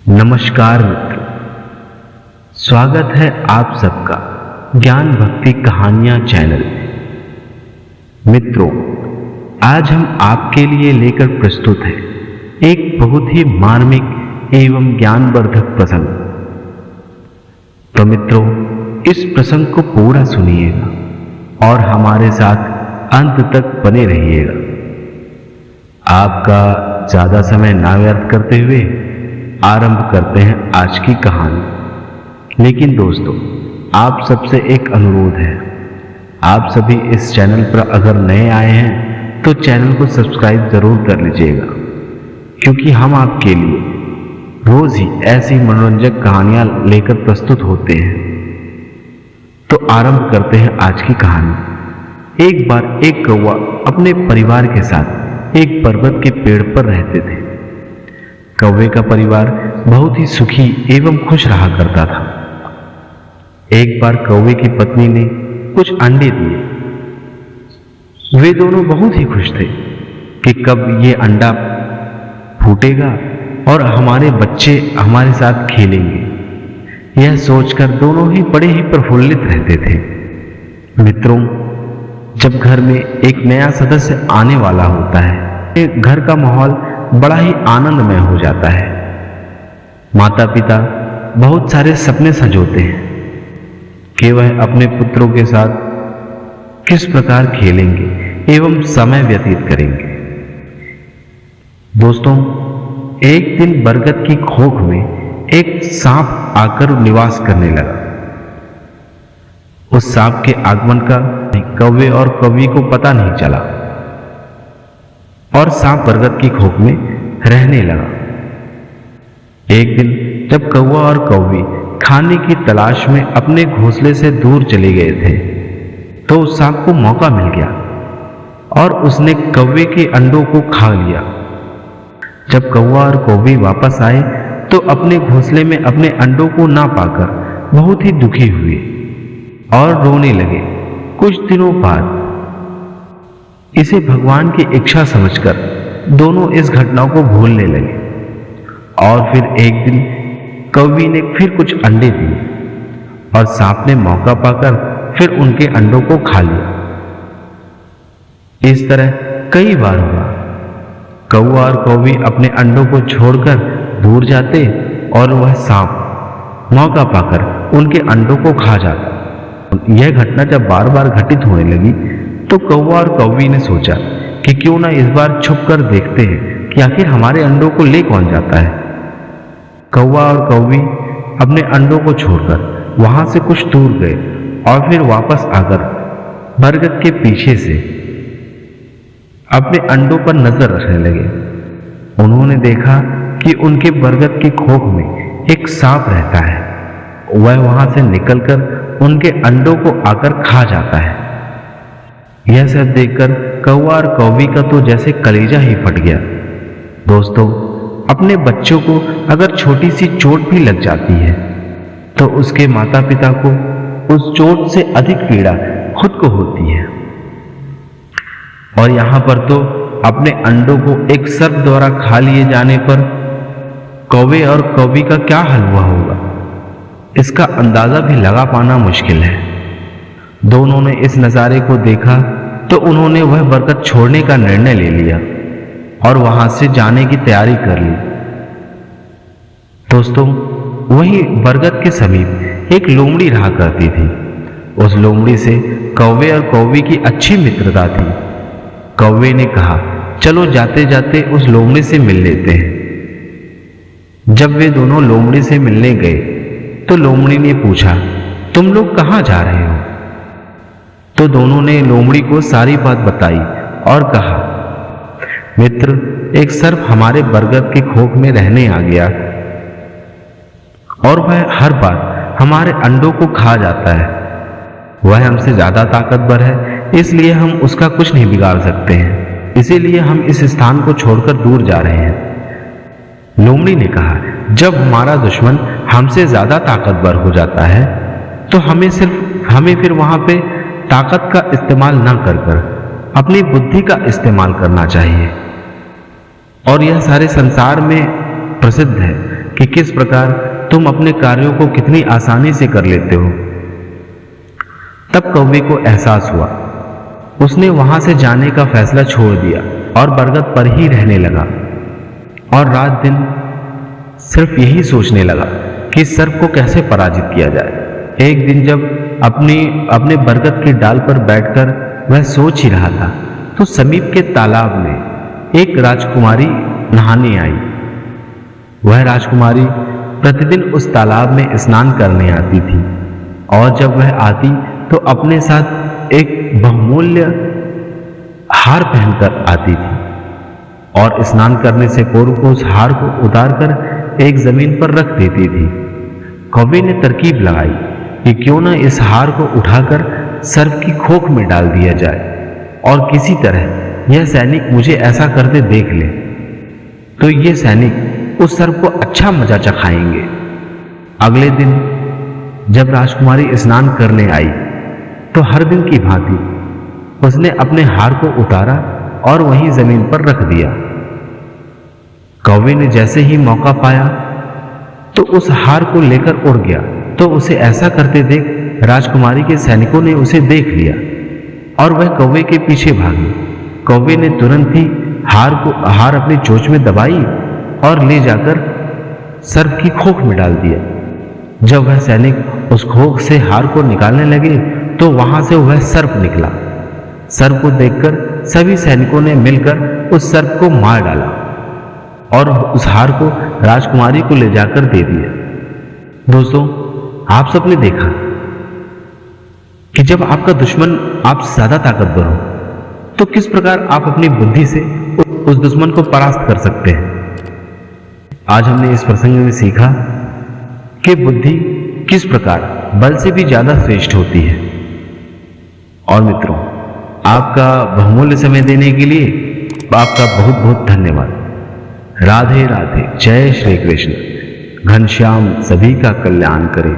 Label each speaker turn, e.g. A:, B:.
A: नमस्कार मित्र, स्वागत है आप सबका ज्ञान भक्ति कहानियां चैनल में। मित्रों, आज हम आपके लिए लेकर प्रस्तुत हैं एक बहुत ही मार्मिक एवं ज्ञानवर्धक प्रसंग। तो मित्रों, इस प्रसंग को पूरा सुनिएगा और हमारे साथ अंत तक बने रहिएगा। आपका ज्यादा समय ना व्यर्थ करते हुए आरंभ करते हैं आज की कहानी। लेकिन दोस्तों, आप सबसे एक अनुरोध है, आप सभी इस चैनल पर अगर नए आए हैं तो चैनल को सब्सक्राइब जरूर कर लीजिएगा, क्योंकि हम आपके लिए रोज ही ऐसी मनोरंजक कहानियां लेकर प्रस्तुत होते हैं। तो आरंभ करते हैं आज की कहानी। एक बार एक कौवा अपने परिवार के साथ एक पर्वत के पेड़ पर रहते थे। कौवे का परिवार बहुत ही सुखी एवं खुश रहा करता था। एक बार कौवे की पत्नी ने कुछ अंडे दिए। वे दोनों बहुत ही खुश थे कि कब ये अंडा फूटेगा और हमारे बच्चे हमारे साथ खेलेंगे। यह सोचकर दोनों ही बड़े ही प्रफुल्लित रहते थे। मित्रों, जब घर में एक नया सदस्य आने वाला होता है, घर का माहौल बड़ा ही आनंदमय हो जाता है। माता पिता बहुत सारे सपने संजोते हैं कि वह अपने पुत्रों के साथ किस प्रकार खेलेंगे एवं समय व्यतीत करेंगे। दोस्तों, एक दिन बरगद की खोख में एक सांप आकर निवास करने लगा। उस सांप के आगमन का कौवे और कौवी को पता नहीं चला और सांप बरगद की खोख में रहने लगा। एक दिन जब कौवा और कौवी खाने की तलाश में अपने घोंसले से दूर चले गए थे, तो उस सांप को मौका मिल गया और उसने कौवे के अंडों को खा लिया। जब कौवा और कौवी वापस आए तो अपने घोंसले में अपने अंडों को ना पाकर बहुत ही दुखी हुए और रोने लगे। कुछ दिनों बाद इसे भगवान की इच्छा समझकर दोनों इस घटना को भूलने लगे और फिर एक दिन कौवी ने फिर कुछ अंडे दिए और सांप ने मौका पाकर फिर उनके अंडों को खा लिया। इस तरह कई बार हुआ। कौवा और कौवी अपने अंडों को छोड़कर दूर जाते और वह सांप मौका पाकर उनके अंडों को खा जाता। यह घटना जब बार बार घटित होने लगी तो कौवा और कौवी ने सोचा कि क्यों ना इस बार छुप कर देखते हैं कि आखिर हमारे अंडों को ले कौन जाता है। कौवा और कौवी अपने अंडों को छोड़कर वहां से कुछ दूर गए और फिर वापस आकर बरगद के पीछे से अपने अंडों पर नजर रखने लगे। उन्होंने देखा कि उनके बरगद की खोख में एक सांप रहता है। वह वहां से निकलकर उनके अंडों को आकर खा जाता है। यह सब देखकर कौवा और कौवी का तो जैसे कलेजा ही फट गया। दोस्तों, अपने बच्चों को अगर छोटी सी चोट भी लग जाती है तो उसके माता पिता को उस चोट से अधिक पीड़ा खुद को होती है। और यहां पर तो अपने अंडों को एक सर्प द्वारा खा लिए जाने पर कौवे और कौवी का क्या हाल हुआ होगा, इसका अंदाजा भी लगा पाना मुश्किल है। दोनों ने इस नजारे को देखा तो उन्होंने वह बरगद छोड़ने का निर्णय ले लिया और वहां से जाने की तैयारी कर ली। दोस्तों, वही बरगद के समीप एक लोमड़ी रहा करती थी। उस लोमड़ी से कौवे और कौवी की अच्छी मित्रता थी। कौवे ने कहा, चलो जाते जाते उस लोमड़ी से मिल लेते हैं। जब वे दोनों लोमड़ी से मिलने गए तो लोमड़ी ने पूछा, तुम लोग कहां जा रहे हो? तो दोनों ने लोमड़ी को सारी बात बताई और कहा, मित्र, एक सर्प हमारे बरगद की खोख में रहने आ गया और वह हर बार हमारे अंडों को खा जाता है। वह हमसे ज्यादा ताकतवर है, इसलिए हम उसका कुछ नहीं बिगाड़ सकते हैं। इसीलिए हम इस स्थान को छोड़कर दूर जा रहे हैं। लोमड़ी ने कहा, जब हमारा दुश्मन हमसे ज्यादा ताकतवर हो जाता है तो हमें फिर वहां पे ताकत का इस्तेमाल ना कर अपनी बुद्धि का इस्तेमाल करना चाहिए। और यह सारे संसार में प्रसिद्ध है कि किस प्रकार तुम अपने कार्यों को कितनी आसानी से कर लेते हो। तब कौवे को एहसास हुआ। उसने वहां से जाने का फैसला छोड़ दिया और बरगद पर ही रहने लगा और रात दिन सिर्फ यही सोचने लगा कि सर्प को कैसे पराजित किया जाए। एक दिन जब अपने बरगद की डाल पर बैठकर वह सोच ही रहा था तो समीप के तालाब में एक राजकुमारी नहाने आई। वह राजकुमारी प्रतिदिन उस तालाब में स्नान करने आती थी और जब वह आती तो अपने साथ एक बहुमूल्य हार पहनकर आती थी और स्नान करने से पूर्व उस हार को उतारकर एक जमीन पर रख देती थी। कौवे ने तरकीब लगाई कि क्यों न इस हार को उठाकर सर्प की खोख में डाल दिया जाए और किसी तरह यह सैनिक मुझे ऐसा करते देख ले तो ये सैनिक उस सर्प को अच्छा मजा चखाएंगे। अगले दिन जब राजकुमारी स्नान करने आई तो हर दिन की भांति उसने अपने हार को उतारा और वहीं जमीन पर रख दिया। कौवे ने जैसे ही मौका पाया तो उस हार को लेकर उड़ गया तो उसे ऐसा करते देख राजकुमारी के सैनिकों ने उसे देख लिया और वह कौवे के पीछे भागी। कौवे ने तुरंत ही हार अपनी चोंच में दबाई और ले जाकर सर्प की खोख में डाल दिया। जब वह सैनिक उस खोख से हार को निकालने लगे तो वहां से वह सर्प निकला। सर्प को देखकर सभी सैनिकों ने मिलकर उस सर्प को मार डाला और उस हार को राजकुमारी को ले जाकर दे दिया। दोस्तों, आप सबने देखा कि जब आपका दुश्मन आपसे ज्यादा ताकतवर हो तो किस प्रकार आप अपनी बुद्धि से उस दुश्मन को परास्त कर सकते हैं। आज हमने इस प्रसंग में सीखा कि बुद्धि किस प्रकार बल से भी ज्यादा श्रेष्ठ होती है। और मित्रों, आपका बहुमूल्य समय देने के लिए आपका बहुत बहुत धन्यवाद। राधे राधे। जय श्री कृष्ण। घनश्याम सभी का कल्याण करे।